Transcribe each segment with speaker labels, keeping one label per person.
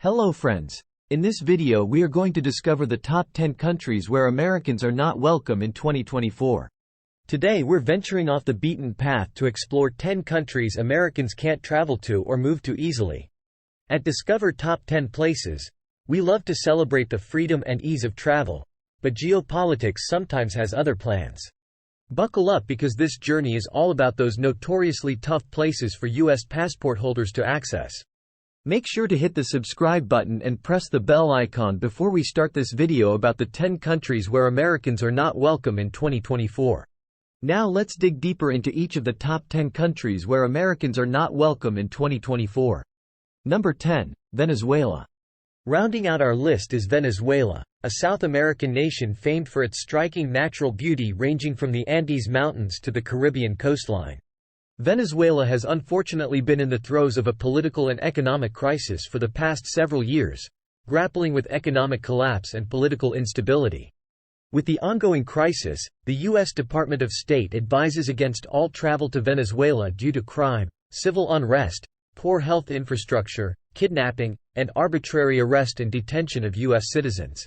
Speaker 1: Hello friends. In this video we are going to discover the top 10 countries where Americans are not welcome in 2024.
Speaker 2: Today we're venturing off the beaten path to explore 10 countries Americans can't travel to or move to easily. At Discover Top 10 Places, we love to celebrate the freedom and ease of travel, but geopolitics sometimes has other plans. Buckle up because this journey is all about those notoriously tough places for U.S. passport holders to access.
Speaker 1: Make sure to hit the subscribe button and press the bell icon before we start this video about the 10 countries where Americans are not welcome in 2024. Now let's dig deeper into each of the top 10 countries where Americans are not welcome in 2024. Number 10. Venezuela.
Speaker 2: Rounding out our list is Venezuela, a South American nation famed for its striking natural beauty ranging from the Andes Mountains to the Caribbean coastline. Venezuela has unfortunately been in the throes of a political and economic crisis for the past several years, grappling with economic collapse and political instability. With the ongoing crisis, the U.S. Department of State advises against all travel to Venezuela due to crime, civil unrest, poor health infrastructure, kidnapping, and arbitrary arrest and detention of U.S. citizens.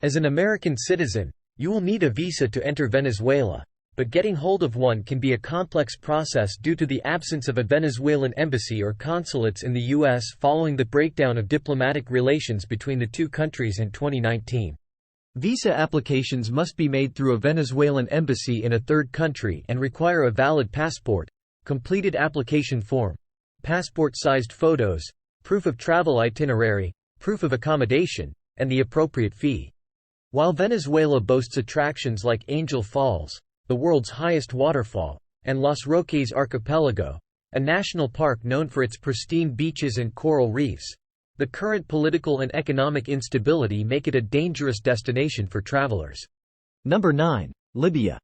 Speaker 2: As an American citizen, you will need a visa to enter Venezuela, but getting hold of one can be a complex process due to the absence of a Venezuelan embassy or consulates in the U.S. following the breakdown of diplomatic relations between the two countries in 2019.
Speaker 1: Visa applications must be made through a Venezuelan embassy in a third country and require a valid passport, completed application form, passport-sized photos, proof of travel itinerary, proof of accommodation, and the appropriate fee. While Venezuela boasts attractions like Angel Falls, the world's highest waterfall, and Los Roques Archipelago, a national park known for its pristine beaches and coral reefs, the current political and economic instability make it a dangerous destination for travelers. Number 9. Libya.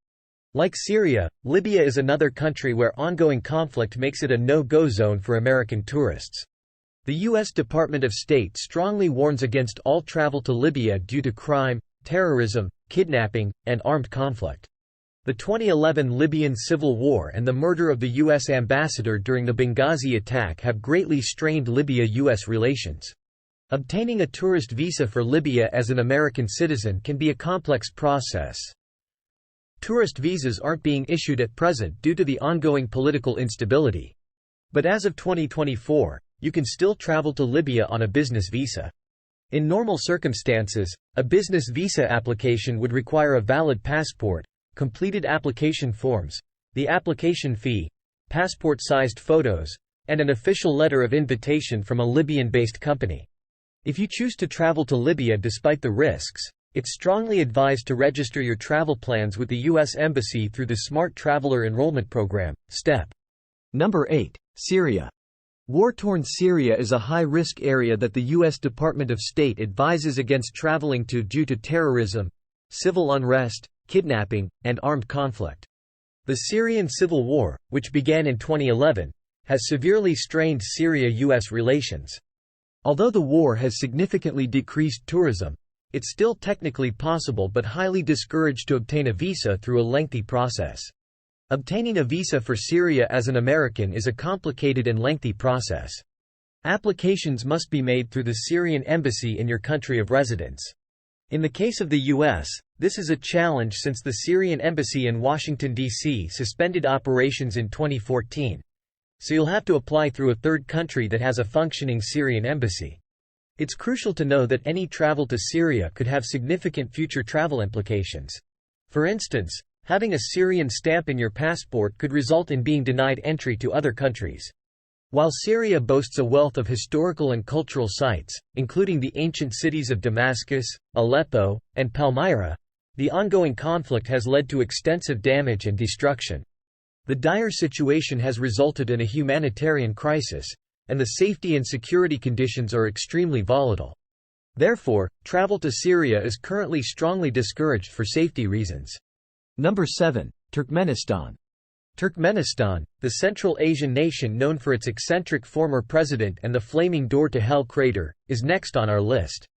Speaker 2: Like Syria, Libya is another country where ongoing conflict makes it a no-go zone for American tourists. The U.S. Department of State strongly warns against all travel to Libya due to crime, terrorism, kidnapping, and armed conflict. The 2011 Libyan civil war and the murder of the U.S. ambassador during the Benghazi attack have greatly strained Libya-U.S. relations. Obtaining a tourist visa for Libya as an American citizen can be a complex process. Tourist visas aren't being issued at present due to the ongoing political instability. But as of 2024, you can still travel to Libya on a business visa. In normal circumstances, a business visa application would require a valid passport, completed application forms, the application fee, passport-sized photos, and an official letter of invitation from a Libyan-based company. If you choose to travel to Libya despite the risks, it's strongly advised to register your travel plans with the U.S. Embassy through the Smart Traveler Enrollment Program, STEP.
Speaker 1: Number 8. Syria. War-torn Syria is a high-risk area that the U.S. Department of State advises against traveling to due to terrorism, civil unrest, kidnapping, and armed conflict. The Syrian civil war, which began in 2011, has severely strained Syria-U.S. relations. Although the war has significantly decreased tourism, it's still technically possible but highly discouraged to obtain a visa through a lengthy process. Obtaining a visa for Syria as an American is a complicated and lengthy process. Applications must be made through the Syrian embassy in your country of residence. In the case of the U.S., this is a challenge since the Syrian embassy in Washington, D.C. suspended operations in 2014. So you'll have to apply through a third country that has a functioning Syrian embassy. It's crucial to know that any travel to Syria could have significant future travel implications. For instance, having a Syrian stamp in your passport could result in being denied entry to other countries. While Syria boasts a wealth of historical and cultural sites, including the ancient cities of Damascus, Aleppo, and Palmyra, the ongoing conflict has led to extensive damage and destruction. The dire situation has resulted in a humanitarian crisis, and the safety and security conditions are extremely volatile. Therefore, travel to Syria is currently strongly discouraged for safety reasons. Number 7. Turkmenistan.
Speaker 2: Turkmenistan, the Central Asian nation known for its eccentric former president and the flaming door to hell crater, is next on our list.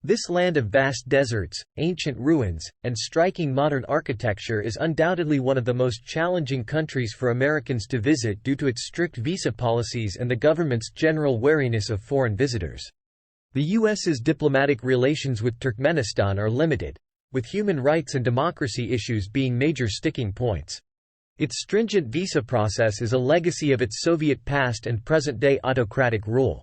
Speaker 2: This land of vast deserts, ancient ruins, and striking modern architecture is undoubtedly one of the most challenging countries for Americans to visit due to its strict visa policies and the government's general wariness of foreign visitors. The U.S.'s diplomatic relations with Turkmenistan are limited, with human rights and democracy issues being major sticking points. Its stringent visa process is a legacy of its Soviet past and present-day autocratic rule.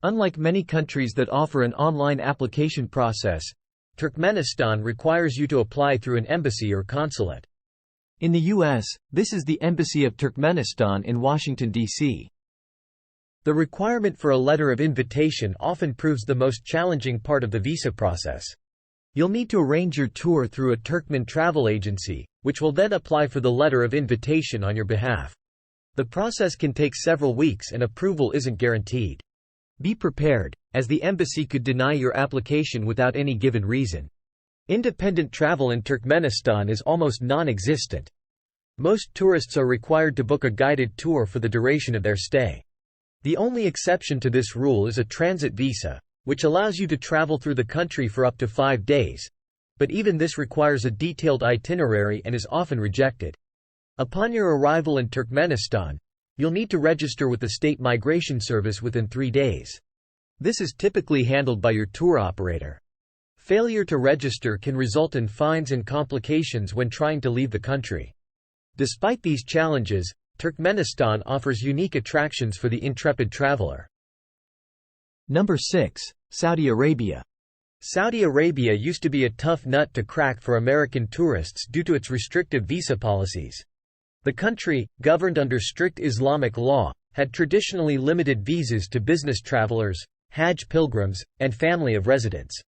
Speaker 1: Unlike many countries that offer an online application process,
Speaker 2: Turkmenistan requires you to apply through an embassy or consulate.
Speaker 1: In the U.S., this is the Embassy of Turkmenistan in Washington, D.C.
Speaker 2: The requirement for a letter of invitation often proves the most challenging part of the visa process.
Speaker 1: You'll need to arrange your tour through a Turkmen travel agency,
Speaker 2: which will then apply for the letter of invitation on your behalf. The process can take several weeks and approval isn't guaranteed.
Speaker 1: Be prepared, as the embassy could deny your application without any given reason.
Speaker 2: Independent travel in Turkmenistan is almost non-existent. Most tourists are required to book a guided tour for the duration of their stay. The only exception to this rule is a transit visa, which allows you to travel through the country for up to 5 days. But even this requires a detailed itinerary and is often rejected. Upon your arrival in Turkmenistan, you'll need to register with the State Migration Service within 3 days. This is typically handled by your tour operator. Failure to register can result in fines and complications when trying to leave the country. Despite these challenges, Turkmenistan offers unique attractions for the intrepid traveler.
Speaker 1: Number 6. Saudi Arabia.
Speaker 2: Saudi Arabia used to be a tough nut to crack for American tourists due to its restrictive visa policies. The country, governed under strict Islamic law, had traditionally limited visas to business travelers, Hajj pilgrims, and family of residents.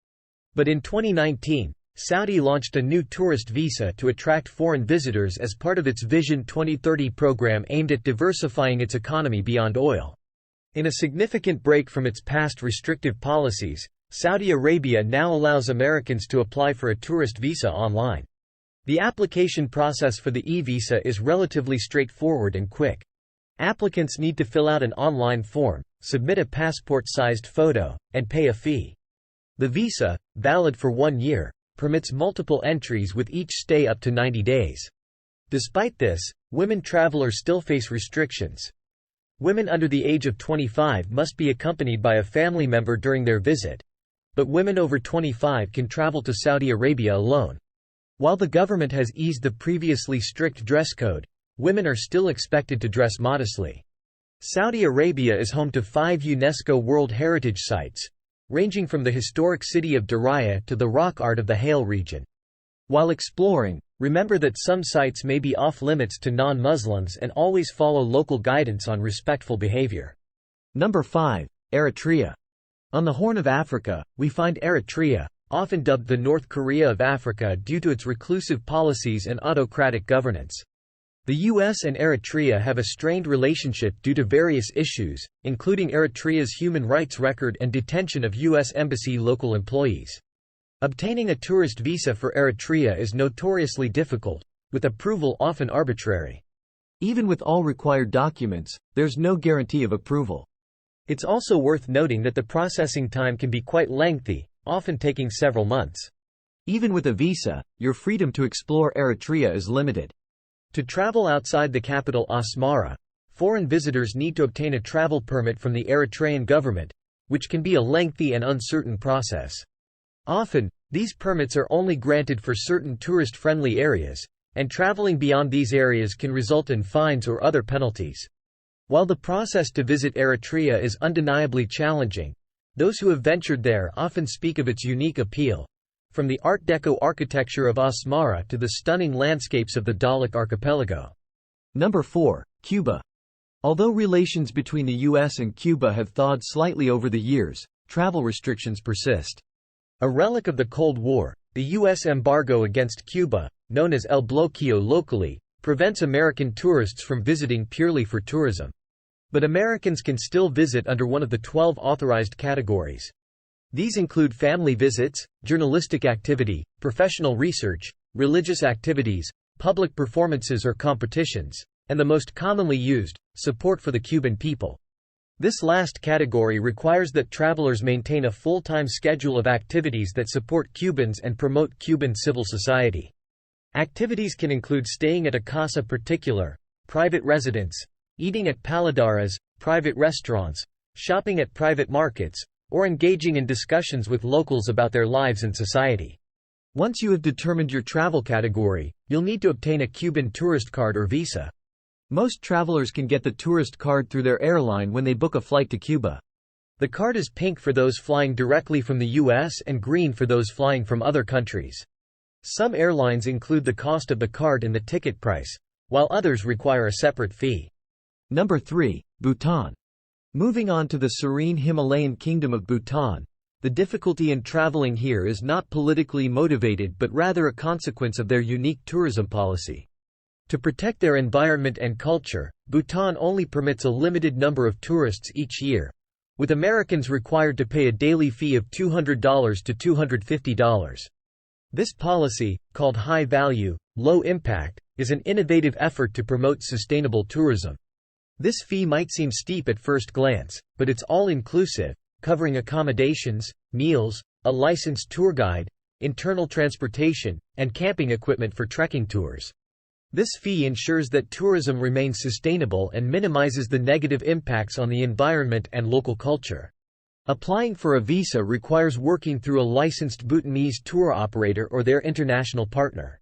Speaker 2: But in 2019, Saudi launched a new tourist visa to attract foreign visitors as part of its Vision 2030 program aimed at diversifying its economy beyond oil. In a significant break from its past restrictive policies, Saudi Arabia now allows Americans to apply for a tourist visa online. The application process for the e-visa is relatively straightforward and quick. Applicants need to fill out an online form, submit a passport-sized photo, and pay a fee. The visa, valid for 1 year, permits multiple entries with each stay up to 90 days. Despite this, women travelers still face restrictions. Women under the age of 25 must be accompanied by a family member during their visit. But women over 25 can travel to Saudi Arabia alone. While the government has eased the previously strict dress code, women are still expected to dress modestly. Saudi Arabia is home to 5 UNESCO World Heritage Sites, ranging from the historic city of Diriyah to the rock art of the Hale region. While exploring, remember that some sites may be off-limits to non-Muslims and always follow local guidance on respectful behavior.
Speaker 1: Number 5. Eritrea. On the Horn of Africa, we find Eritrea, often dubbed the North Korea of Africa due to its reclusive policies and autocratic governance. The U.S. and Eritrea have a strained relationship due to various issues, including Eritrea's human rights record and detention of U.S. Embassy local employees. Obtaining a tourist visa for Eritrea is notoriously difficult, with approval often arbitrary. Even with all required documents, there's no guarantee of approval.
Speaker 2: It's also worth noting that the processing time can be quite lengthy, often taking several months.
Speaker 1: Even with a visa, your freedom to explore Eritrea is limited.
Speaker 2: To travel outside the capital Asmara, foreign visitors need to obtain a travel permit from the Eritrean government, which can be a lengthy and uncertain process. Often, these permits are only granted for certain tourist-friendly areas, and traveling beyond these areas can result in fines or other penalties. While the process to visit Eritrea is undeniably challenging, those who have ventured there often speak of its unique appeal, from the Art Deco architecture of Asmara to the stunning landscapes of the Dahlak archipelago.
Speaker 1: Number 4. Cuba. Although relations between the U.S. and Cuba have thawed slightly over the years, travel restrictions persist.
Speaker 2: A relic of the Cold War, the U.S. embargo against Cuba, known as El Bloqueo locally, prevents American tourists from visiting purely for tourism. But Americans can still visit under one of the 12 authorized categories. These include family visits, journalistic activity, professional research, religious activities, public performances or competitions, and the most commonly used, support for the Cuban people. This last category requires that travelers maintain a full-time schedule of activities that support Cubans and promote Cuban civil society. Activities can include staying at a casa particular, private residence, eating at paladeras, private restaurants, shopping at private markets, or engaging in discussions with locals about their lives and society.
Speaker 1: Once you have determined your travel category, you'll need to obtain a Cuban tourist card or visa. Most travelers can get the tourist card through their airline when they book a flight to Cuba.
Speaker 2: The card is pink for those flying directly from the U.S. and green for those flying from other countries. Some airlines include the cost of the card in the ticket price, while others require a separate fee.
Speaker 1: Number 3. Bhutan. Moving on to the serene Himalayan kingdom of Bhutan. The difficulty in traveling here is not politically motivated but rather a consequence of their unique tourism policy. To protect their environment and culture, Bhutan only permits a limited number of tourists each year, with Americans required to pay a daily fee of $200 to $250. This policy, called high value, low impact, is an innovative effort to promote sustainable tourism. This fee might seem steep at first glance, but it's all-inclusive, covering accommodations, meals, a licensed tour guide, internal transportation, and camping equipment for trekking tours. This fee ensures that tourism remains sustainable and minimizes the negative impacts on the environment and local culture. Applying for a visa requires working through a licensed Bhutanese tour operator or their international partner.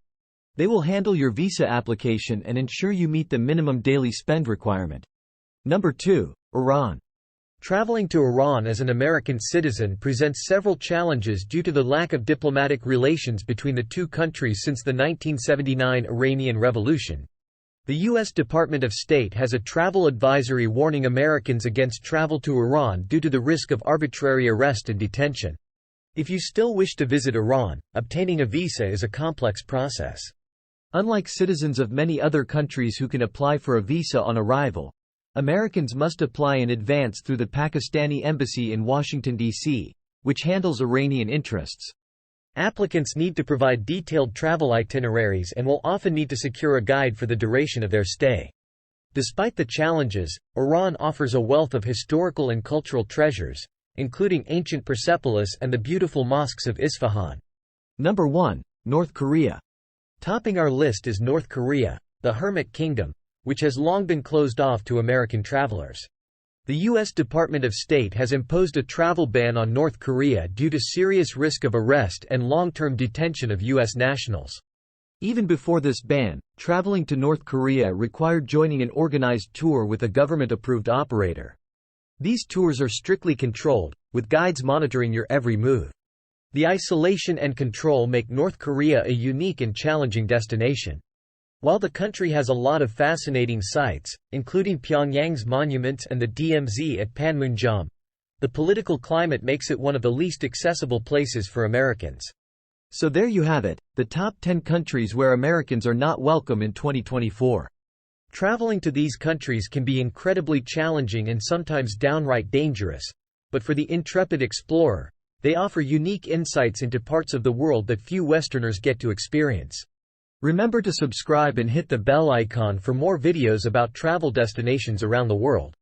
Speaker 1: They will handle your visa application and ensure you meet the minimum daily spend requirement. Number 2. Iran. Traveling to Iran as an American citizen presents several challenges due to the lack of diplomatic relations between the two countries since the 1979 Iranian Revolution. The U.S. Department of State has a travel advisory warning Americans against travel to Iran due to the risk of arbitrary arrest and detention. If you still wish to visit Iran, obtaining a visa is a complex process. Unlike citizens of many other countries who can apply for a visa on arrival, Americans must apply in advance through the Pakistani embassy in Washington, D.C., which handles Iranian interests. Applicants need to provide detailed travel itineraries and will often need to secure a guide for the duration of their stay. Despite the challenges, Iran offers a wealth of historical and cultural treasures, including ancient Persepolis and the beautiful mosques of Isfahan. Number 1. North Korea. Topping our list is North Korea, the Hermit Kingdom, which has long been closed off to American travelers. The U.S. Department of State has imposed a travel ban on North Korea due to serious risk of arrest and long-term detention of U.S. nationals. Even before this ban, traveling to North Korea required joining an organized tour with a government-approved operator. These tours are strictly controlled, with guides monitoring your every move. The isolation and control make North Korea a unique and challenging destination. While the country has a lot of fascinating sites, including Pyongyang's monuments and the DMZ at Panmunjom, the political climate makes it one of the least accessible places for Americans. So there you have it, the top 10 countries where Americans are not welcome in 2024. Traveling to these countries can be incredibly challenging and sometimes downright dangerous, but for the intrepid explorer, they offer unique insights into parts of the world that few Westerners get to experience. Remember to subscribe and hit the bell icon for more videos about travel destinations around the world.